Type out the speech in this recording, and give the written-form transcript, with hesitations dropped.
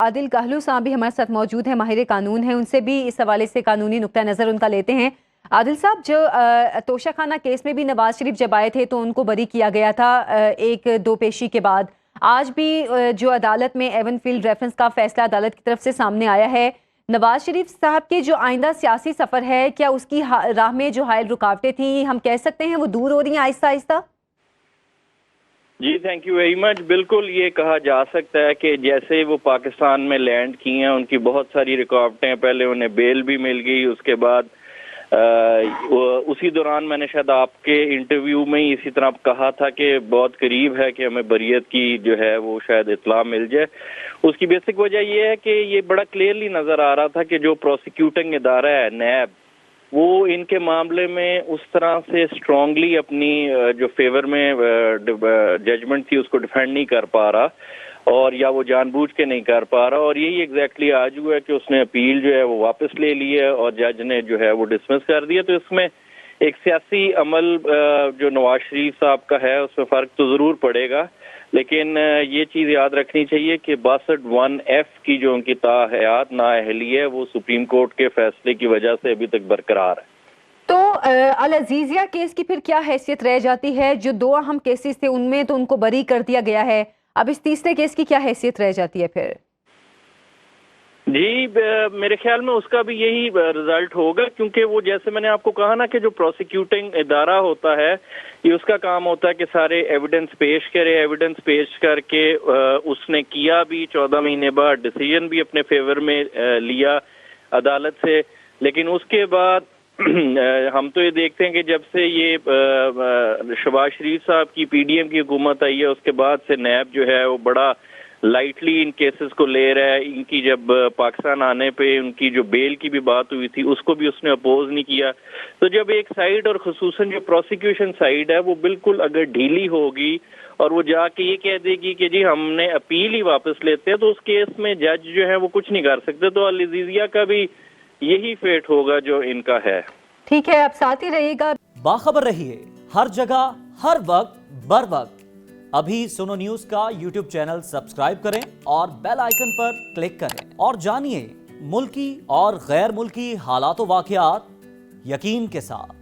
عادل کہلو صاحب بھی ہمارے ساتھ موجود ہیں، ماہر قانون ہیں، ان سے بھی اس حوالے سے قانونی نقطہ نظر ان کا لیتے ہیں۔ عادل صاحب، جو توشہ خانہ کیس میں بھی نواز شریف جب آئے تھے تو ان کو بری کیا گیا تھا ایک دو پیشی کے بعد، آج بھی جو عدالت میں ایون فیلڈ ریفرنس کا فیصلہ عدالت کی طرف سے سامنے آیا ہے، نواز شریف صاحب کے جو آئندہ سیاسی سفر ہے، کیا اس کی راہ میں جو حائل رکاوٹیں تھیں ہم کہہ سکتے ہیں وہ دور ہو رہی ہیں آہستہ آہستہ؟ جی تھینک یو ویری مچ۔ بالکل یہ کہا جا سکتا ہے کہ جیسے وہ پاکستان میں لینڈ کی ہیں، ان کی بہت ساری رکاوٹیں، پہلے انہیں بیل بھی مل گئی، اس کے بعد اسی دوران میں نے شاید آپ کے انٹرویو میں ہی اسی طرح کہا تھا کہ بہت قریب ہے کہ ہمیں بریت کی جو ہے وہ شاید اطلاع مل جائے۔ اس کی بیسک وجہ یہ ہے کہ یہ بڑا کلیئرلی نظر آ رہا تھا کہ جو پروسیکیوٹنگ ادارہ ہے نیب، وہ ان کے معاملے میں اس طرح سے اسٹرانگلی اپنی جو فیور میں ججمنٹ تھی اس کو ڈیفینڈ نہیں کر پا رہا، اور یا وہ جان بوجھ کے نہیں کر پا رہا، اور یہی ایگزیکٹلی آج ہوا ہے کہ اس نے اپیل جو ہے وہ واپس لے لی ہے اور جج نے جو ہے وہ ڈسمس کر دیا۔ تو اس میں ایک سیاسی عمل جو نواز شریف صاحب کا ہے اس میں فرق تو ضرور پڑے گا، لیکن یہ چیز یاد رکھنی چاہیے کہ 62(1)(f) کی جو ان کی تاحیات نااہلی ہے وہ سپریم کورٹ کے فیصلے کی وجہ سے ابھی تک برقرار ہے۔ تو العزیزیہ کیس کی پھر کیا حیثیت رہ جاتی ہے؟ جو دو اہم کیسز تھے ان میں تو ان کو بری کر دیا گیا ہے، اب اس تیسرے کیس کی کیا حیثیت رہ جاتی ہے پھر؟ جی میرے خیال میں اس کا بھی یہی رزلٹ ہوگا، کیونکہ وہ جیسے میں نے آپ کو کہا نا کہ جو پروسیکیوٹنگ ادارہ ہوتا ہے یہ اس کا کام ہوتا ہے کہ سارے ایویڈنس پیش کرے، ایویڈنس پیش کر کے اس نے کیا بھی 14 مہینے بعد ڈیسیژن بھی اپنے فیور میں لیا عدالت سے، لیکن اس کے بعد ہم تو یہ دیکھتے ہیں کہ جب سے یہ شہباز شریف صاحب کی پی ڈی ایم کی حکومت آئی ہے اس کے بعد سے نیب جو ہے وہ بڑا لائٹلی ان کیسز کو لے رہا ہے۔ ان کی جب پاکستان آنے پہ ان کی جو بیل کی بھی بات ہوئی تھی اس کو بھی اس نے اپوز نہیں کیا۔ تو جب ایک سائیڈ اور خصوصاً جو پروسیکیوشن سائیڈ ہے وہ بالکل اگر ڈھیلی ہوگی اور وہ جا کے یہ کہہ دے گی کہ جی ہم نے اپیل ہی واپس لیتے ہیں، تو اس کیس میں جج جو ہے وہ کچھ نہیں کر سکتے۔ تو العزیزیہ کا بھی یہی فیٹ ہوگا جو ان کا ہے۔ ٹھیک ہے، اب ساتھ ہی رہیے گا، باخبر رہیے ہر جگہ ہر وقت بر وقت۔ ابھی سنو نیوز کا یوٹیوب چینل سبسکرائب کریں اور بیل آئیکن پر کلک کریں اور جانیے ملکی اور غیر ملکی حالات و واقعات یقین کے ساتھ۔